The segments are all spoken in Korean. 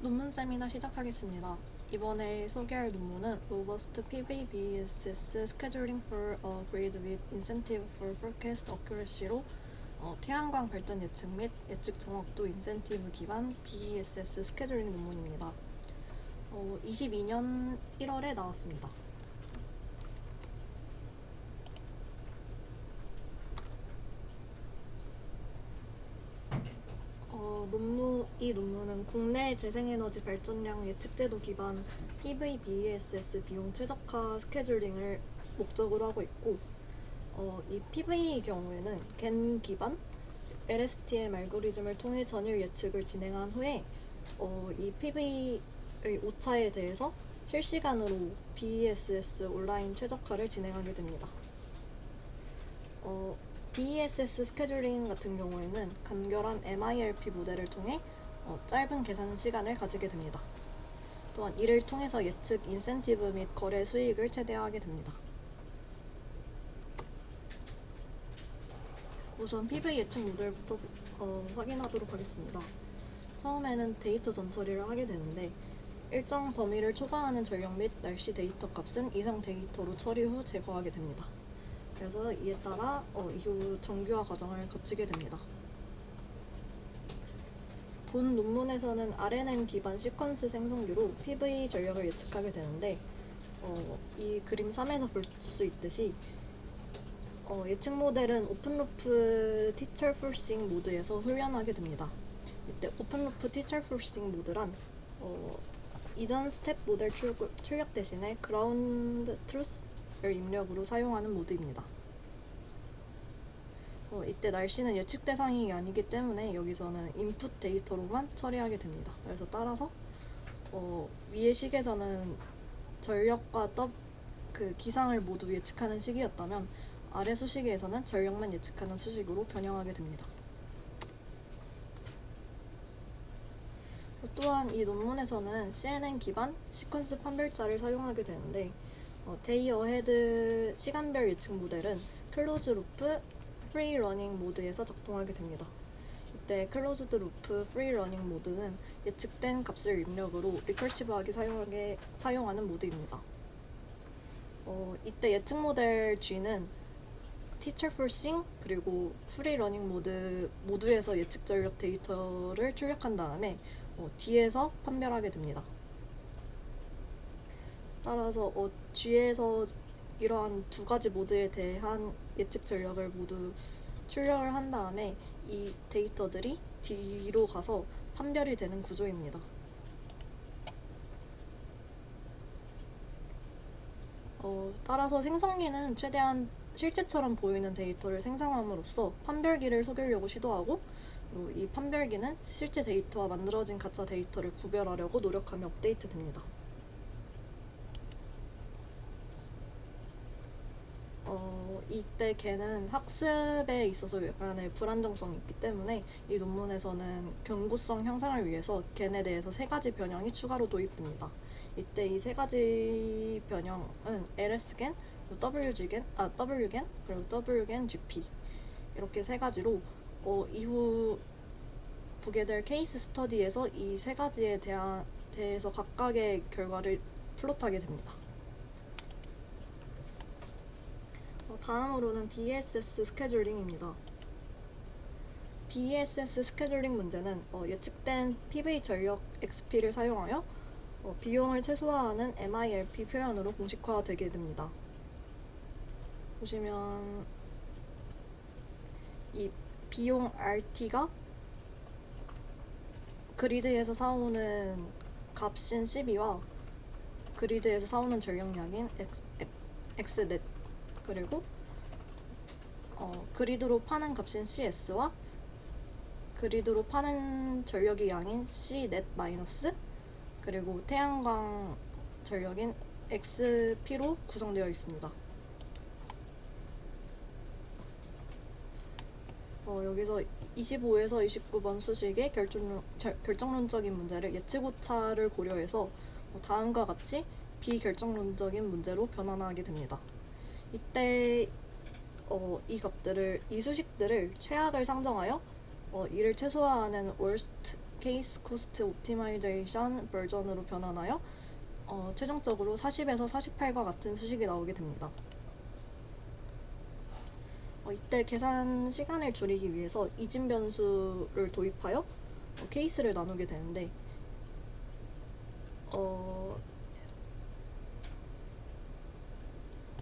논문 세미나 시작하겠습니다. 이번에 소개할 논문은 Robust PVBSS Scheduling for a Grid with Incentive for Forecast Accuracy로 태양광 발전 예측 및 예측 정확도 인센티브 기반 BESS 스케줄링 논문입니다. 22년 1월에 나왔습니다. 이 논문은 국내 재생에너지 발전량 예측제도 기반 PV-BESS 비용 최적화 스케줄링을 목적으로 하고 있고, 이 PV의 경우에는 GAN 기반 LSTM 알고리즘을 통해 전일 예측을 진행한 후에 이 PV의 오차에 대해서 실시간으로 BESS 온라인 최적화를 진행하게 됩니다. BESS 스케줄링 같은 경우에는 간결한 MIRP 모델을 통해 짧은 계산 시간을 가지게 됩니다. 또한 이를 통해서 예측 인센티브 및 거래 수익을 최대화하게 됩니다. 우선 PV 예측 모델부터 확인하도록 하겠습니다. 처음에는 데이터 전처리를 하게 되는데, 일정 범위를 초과하는 전력 및 날씨 데이터 값은 이상 데이터로 처리 후 제거하게 됩니다. 그래서 이에 따라 이후 정규화 과정을 거치게 됩니다. 본 논문에서는 RNN 기반 시퀀스 생성기로 PV 전력을 예측하게 되는데, 이 그림 3에서 볼 수 있듯이 예측 모델은 오픈루프 티처 포싱 모드에서 훈련하게 됩니다. 이때 오픈루프 티처 포싱 모드란 이전 스텝 모델 출력 대신에 그라운드 트루스를 입력으로 사용하는 모드입니다. 이때 날씨는 예측 대상이 아니기 때문에 여기서는 인풋 데이터로만 처리하게 됩니다. 그래서 따라서 위의 식에서는 전력과 기상을 모두 예측하는 식이었다면 아래 수식에서는 전력만 예측하는 수식으로 변형하게 됩니다. 또한 이 논문에서는 CNN 기반 시퀀스 판별자를 사용하게 되는데, 데이 어헤드 시간별 예측 모델은 클로즈 루프 프리 러닝 모드에서 작동하게 됩니다. 이때 클로즈드 루프 프리 러닝 모드는 예측된 값을 입력으로 리커시브하게 사용하는 모드입니다. 이때 예측 모델 G는 티처 포싱 그리고 프리 러닝 모두에서 예측 전력 데이터를 출력한 다음에 D에서 판별하게 됩니다. 따라서 G에서 이러한 두 가지 모드에 대한 예측 전력을 모두 출력을 한 다음에 이 데이터들이 D로 가서 판별이 되는 구조입니다. 따라서 생성기는 최대한 실제처럼 보이는 데이터를 생성함으로써 판별기를 속이려고 시도하고, 이 판별기는 실제 데이터와 만들어진 가짜 데이터를 구별하려고 노력하며 업데이트됩니다. 이때 걔는 학습에 있어서 약간의 불안정성이 있기 때문에 이 논문에서는 경고성 향상을 위해서 걔에 대해서 3가지 변형이 추가로 도입됩니다. 이때 이 3가지 변형은 LSGAN, WGAN, 그리고 WGAN GP 이렇게 3가지로 이후 보게 될 케이스 스터디에서 이 3가지에 대해서 각각의 결과를 플롯하게 됩니다. 다음으로는 BESS 스케줄링입니다. BESS 스케줄링 문제는 예측된 PV 전력 XP를 사용하여 비용을 최소화하는 MIRP 표현으로 공식화되게 됩니다. 보시면 이 비용 RT가 그리드에서 사오는 값인 CB와 그리드에서 사오는 전력량인 XNet, 그리고 그리드로 파는 값인 CS와 그리드로 파는 전력의 양인 CNet 마이너스, 그리고 태양광 전력인 XP로 구성되어 있습니다. 여기서 25에서 29번 수식의 결정론적인 문제를 예측 오차를 고려해서 다음과 같이 비결정론적인 문제로 변환하게 됩니다. 이때 이 수식들을 최악을 상정하여 이를 최소화하는 worst 케이스 코스트 옵티마이제이션 버전으로 변환하여 최종적으로 40에서 48과 같은 수식이 나오게 됩니다. 이때 계산 시간을 줄이기 위해서 이진 변수를 도입하여 케이스를 나누게 되는데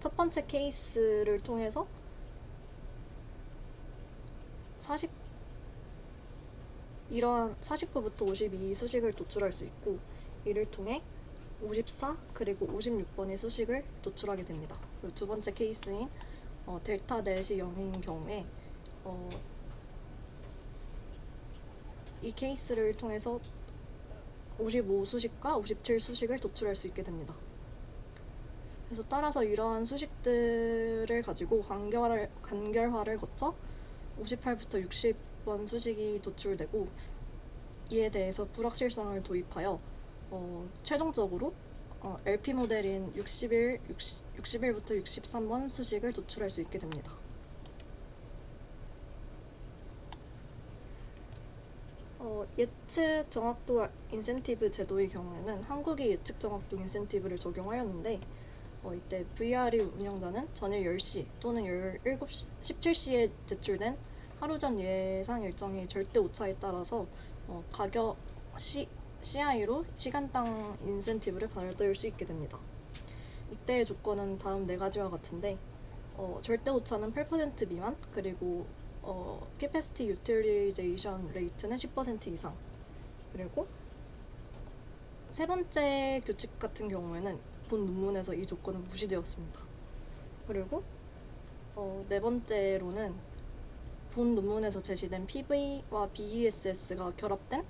첫 번째 케이스를 통해서 49부터 52 수식을 도출할 수 있고, 이를 통해 54 그리고 56번의 수식을 도출하게 됩니다. 그리고 두 번째 케이스인 델타 넷이 0인 경우에 이 케이스를 통해서 55 수식과 57 수식을 도출할 수 있게 됩니다. 그래서 따라서 이러한 수식들을 가지고 간결화를 거쳐 58부터 60번 수식이 도출되고, 이에 대해서 불확실성을 도입하여 최종적으로 LP 모델인 61부터 63번 수식을 도출할 수 있게 됩니다. 예측 정확도 인센티브 제도의 경우에는 한국이 예측 정확도 인센티브를 적용하였는데, 이때 VRE 운영자는 전일 10시 또는 17시에 제출된 하루 전 예상 일정의 절대 오차에 따라서 가격 CI로 시간당 인센티브를 받을 수 있게 됩니다. 이때의 조건은 다음 4가지와 같은데, 절대 오차는 8% 미만, 그리고 캐패시티 유틸리제이션 레이트는 10% 이상, 그리고 세 번째 규칙 같은 경우에는 본 논문에서 이 조건은 무시되었습니다. 그리고 네 번째로는 본 논문에서 제시된 PV와 BESS가 결합된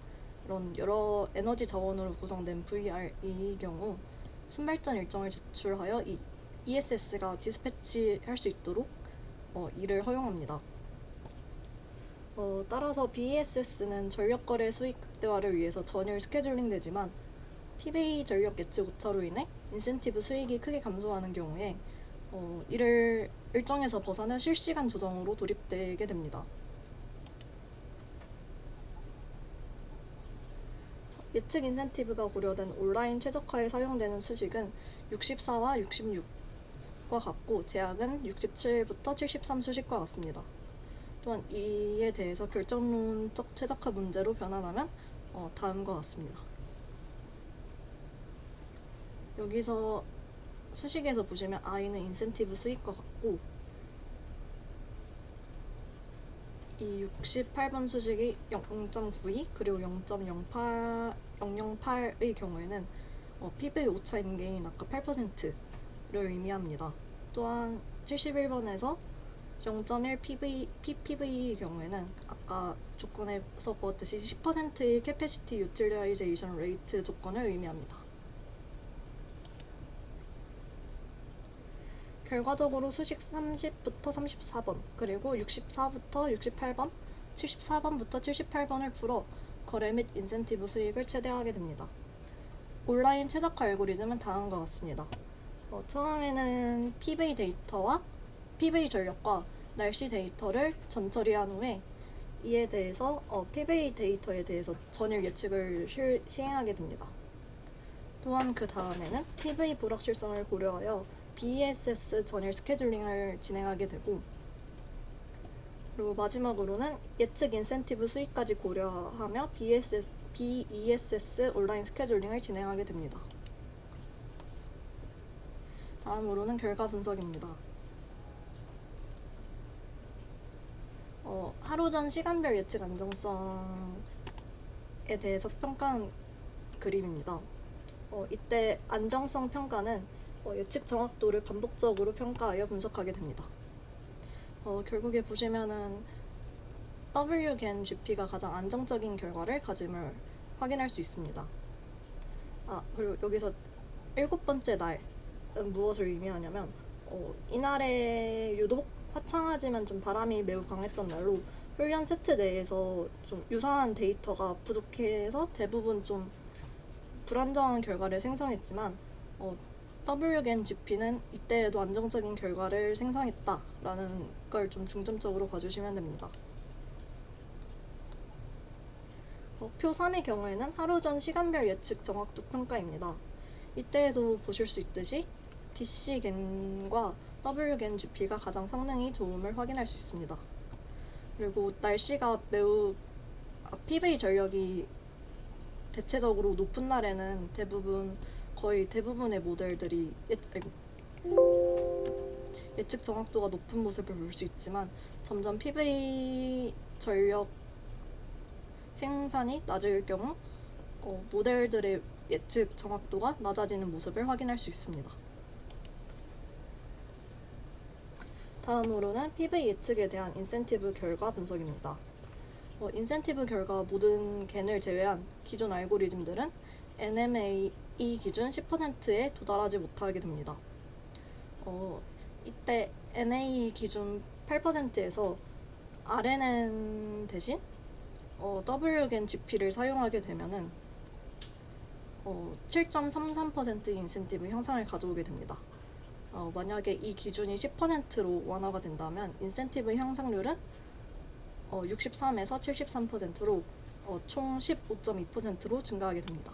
이런 여러 에너지 자원으로 구성된 VR의 경우 순발전 일정을 제출하여 이 ESS가 디스패치할 수 있도록 이를 허용합니다. 따라서 BESS는 전력거래 수익 극대화를 위해서 전일 스케줄링 되지만 PV 전력 예측 오차로 인해 인센티브 수익이 크게 감소하는 경우에 이를 일정에서 벗어나 실시간 조정으로 도입되게 됩니다. 예측 인센티브가 고려된 온라인 최적화에 사용되는 수식은 64와 66과 같고, 제약은 67부터 73 수식과 같습니다. 또한 이에 대해서 결정론적 최적화 문제로 변환하면 다음과 같습니다. 여기서 수식에서 보시면 I는 인센티브 수익과 같고, 이 68번 수식이 0.92 그리고 0.008의 경우에는 PV 오차인 게인 아까 8%를 의미합니다. 또한 71번에서 0.1 PPV의 경우에는 아까 조건에서 보았듯이 10%의 캐패시티 유틸라이제이션 레이트 조건을 의미합니다. 결과적으로 수식 30부터 34번, 그리고 64부터 68번, 74번부터 78번을 풀어 거래 및 인센티브 수익을 최대화하게 됩니다. 온라인 최적화 알고리즘은 다음과 같습니다. 처음에는 PV 데이터와 PV 전력과 날씨 데이터를 전처리한 후에 이에 대해서 PV 데이터에 대해서 전일 예측을 시행하게 됩니다. 또한 그 다음에는 PV 불확실성을 고려하여 BESS 전일 스케줄링을 진행하게 되고, 그리고 마지막으로는 예측 인센티브 수익까지 고려하며 BESS 온라인 스케줄링을 진행하게 됩니다. 다음으로는 결과 분석입니다. 하루 전 시간별 예측 안정성에 대해서 평가한 그림입니다. 이때 안정성 평가는 예측 정확도를 반복적으로 평가하여 분석하게 됩니다. 결국에 보시면은 WGNGP가 가장 안정적인 결과를 가짐을 확인할 수 있습니다. 그리고 여기서 7번째 날은 무엇을 의미하냐면 이날에 유독 화창하지만 좀 바람이 매우 강했던 날로 훈련 세트 내에서 좀 유사한 데이터가 부족해서 대부분 좀 불안정한 결과를 생성했지만 WGNGP는 이때에도 안정적인 결과를 생성했다라는 걸 좀 중점적으로 봐주시면 됩니다. 표 3의 경우에는 하루 전 시간별 예측 정확도 평가입니다. 이때에도 보실 수 있듯이 DC겐과 Wgen GP가 가장 성능이 좋음을 확인할 수 있습니다. 그리고 날씨가 매우 PV 전력이 대체적으로 높은 날에는 거의 대부분의 모델들이 예측 정확도가 높은 모습을 볼 수 있지만 점점 PV 전력 생산이 낮을 경우 모델들의 예측 정확도가 낮아지는 모습을 확인할 수 있습니다. 다음으로는 PV 예측에 대한 인센티브 결과 분석입니다. 인센티브 결과 모든 겐을 제외한 기존 알고리즘들은 NMA 기준 10%에 도달하지 못하게 됩니다. 이때 NA 기준 8%에서 RNN 대신 Wgen GP를 사용하게 되면은 7.33% 인센티브 향상을 가져오게 됩니다. 만약에 이 기준이 10%로 완화가 된다면 인센티브 향상률은 63에서 73%로 총 15.2%로 증가하게 됩니다.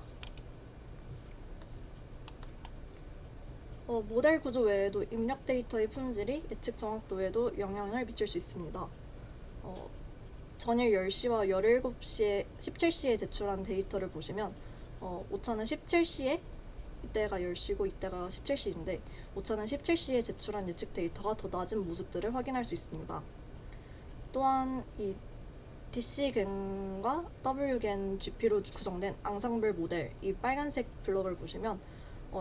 모델 구조 외에도 입력 데이터의 품질이 예측 정확도에도 영향을 미칠 수 있습니다. 전일 10시와 17시에 제출한 데이터를 보시면 오차는 17시에 이때가 10시고 이때가 17시인데 오차는 17시에 제출한 예측 데이터가 더 낮은 모습들을 확인할 수 있습니다. 또한 이 DC겐과 Wgen GP로 구성된 앙상블 모델, 이 빨간색 블럭을 보시면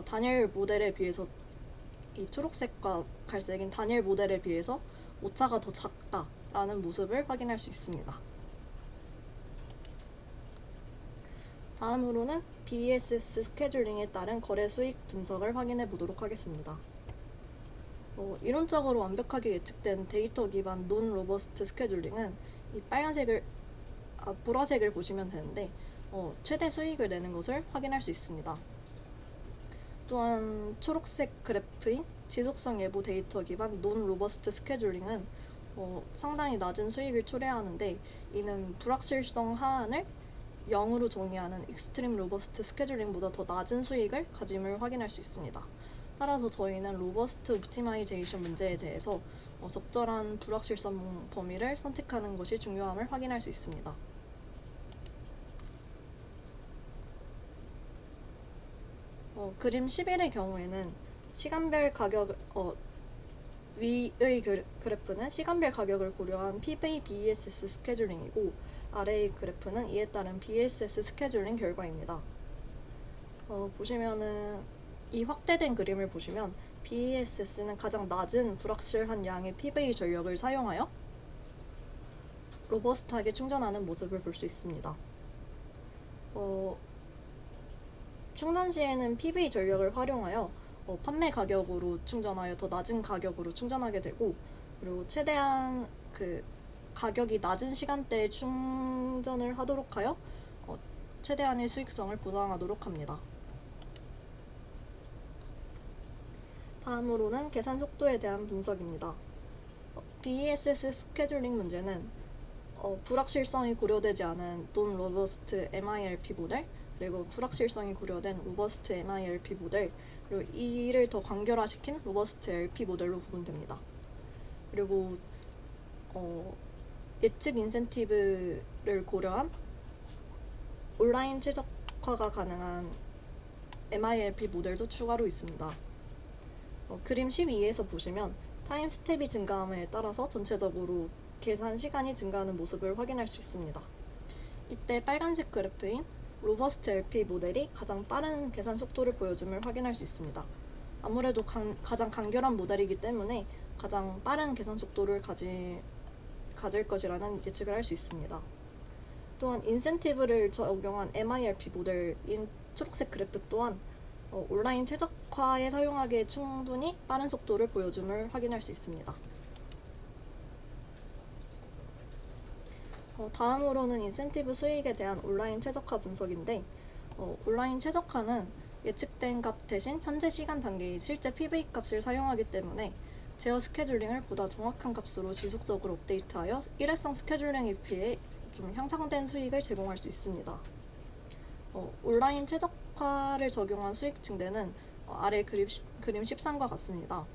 단일 모델에 비해서 이 초록색과 갈색인 단일 모델에 비해서 오차가 더 작다라는 모습을 확인할 수 있습니다. 다음으로는 BESS 스케줄링에 따른 거래 수익 분석을 확인해 보도록 하겠습니다. 이론적으로 완벽하게 예측된 데이터 기반 논 로버스트 스케줄링은 이 보라색을 보시면 되는데 최대 수익을 내는 것을 확인할 수 있습니다. 또한 초록색 그래프인 지속성 예보 데이터 기반 논 로버스트 스케줄링은 상당히 낮은 수익을 초래하는데 이는 불확실성 하한을 0으로 정의하는 익스트림 로버스트 스케줄링보다 더 낮은 수익을 가짐을 확인할 수 있습니다. 따라서 저희는 로버스트 옵티마이제이션 문제에 대해서 적절한 불확실성 범위를 선택하는 것이 중요함을 확인할 수 있습니다. 그림 11의 경우에는 시간별 가격 위의 그래프는 시간별 가격을 고려한 PV BESS 스케줄링이고 아래의 그래프는 이에 따른 BESS 스케줄링 결과입니다. 보시면은 이 확대된 그림을 보시면 BESS는 가장 낮은 불확실한 양의 PV 전력을 사용하여 로버스트하게 충전하는 모습을 볼 수 있습니다. 충전 시에는 PV 전력을 활용하여 판매 가격으로 충전하여 더 낮은 가격으로 충전하게 되고 그리고 최대한 가격이 낮은 시간대에 충전을 하도록 하여 최대한의 수익성을 보장하도록 합니다. 다음으로는 계산 속도에 대한 분석입니다. BESS 스케줄링 문제는 불확실성이 고려되지 않은 논 로버스트 MIRP 모델 그리고 불확실성이 고려된 로버스트 MIRP 모델 그리고 이를 더 간결화시킨 로버스트 LP 모델로 구분됩니다. 그리고 예측 인센티브를 고려한 온라인 최적화가 가능한 MIRP 모델도 추가로 있습니다. 그림 12에서 보시면 타임 스텝이 증가함에 따라서 전체적으로 계산 시간이 증가하는 모습을 확인할 수 있습니다. 이때 빨간색 그래프인 로버스트 LP 모델이 가장 빠른 계산 속도를 보여줌을 확인할 수 있습니다. 아무래도 가장 간결한 모델이기 때문에 가장 빠른 계산 속도를 가질 것이라는 예측을 할 수 있습니다. 또한 인센티브를 적용한 MIRP 모델인 초록색 그래프 또한 온라인 최적화에 사용하기에 충분히 빠른 속도를 보여줌을 확인할 수 있습니다. 다음으로는 인센티브 수익에 대한 온라인 최적화 분석인데 온라인 최적화는 예측된 값 대신 현재 시간 단계의 실제 PV 값을 사용하기 때문에 제어 스케줄링을 보다 정확한 값으로 지속적으로 업데이트하여 일회성 스케줄링에 비해 좀 향상된 수익을 제공할 수 있습니다. 온라인 최적화를 적용한 수익 증대는 아래 그림 13과 같습니다.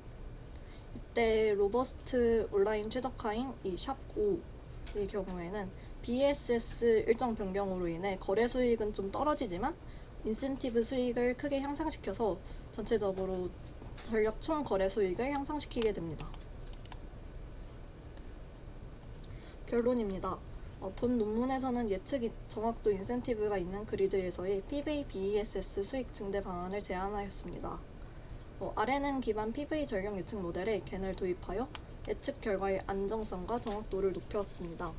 이때 로버스트 온라인 최적화인 이 샵5의 경우에는 BESS 일정 변경으로 인해 거래 수익은 좀 떨어지지만 인센티브 수익을 크게 향상시켜서 전체적으로 전력 총 거래 수익을 향상시키게 됩니다. 결론입니다. 본 논문에서는 예측 정확도 인센티브가 있는 그리드에서의 PV BESS 수익 증대 방안을 제안하였습니다. 아래는 기반 PV 전력 예측 모델에 겐을 도입하여 예측 결과의 안정성과 정확도를 높였습니다.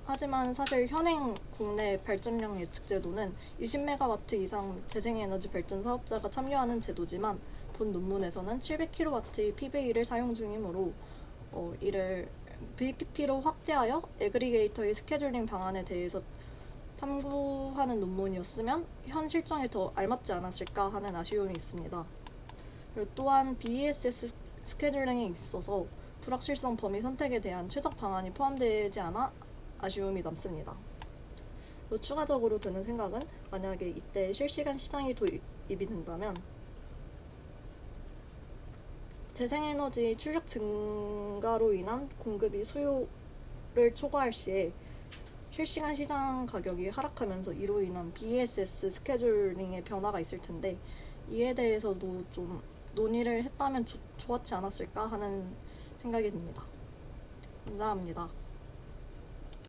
하지만 사실 현행 국내 발전량 예측 제도는 20MW 이상 재생에너지 발전 사업자가 참여하는 제도지만 본 논문에서는 700kW의 PV를 사용 중이므로 이를 VPP로 확대하여 애그리게이터의 스케줄링 방안에 대해서 탐구하는 논문이었으면 현 실정에 더 알맞지 않았을까 하는 아쉬움이 있습니다. 그리고 또한 BESS 스케줄링에 있어서 불확실성 범위 선택에 대한 최적 방안이 포함되지 않아 아쉬움이 남습니다. 추가적으로 드는 생각은 만약에 이때 실시간 시장이 도입이 된다면 재생에너지 출력 증가로 인한 공급이 수요를 초과할 시에 실시간 시장 가격이 하락하면서 이로 인한 BESS 스케줄링의 변화가 있을 텐데 이에 대해서도 좀 논의를 했다면 좋았지 않았을까 하는 생각이 듭니다. 감사합니다.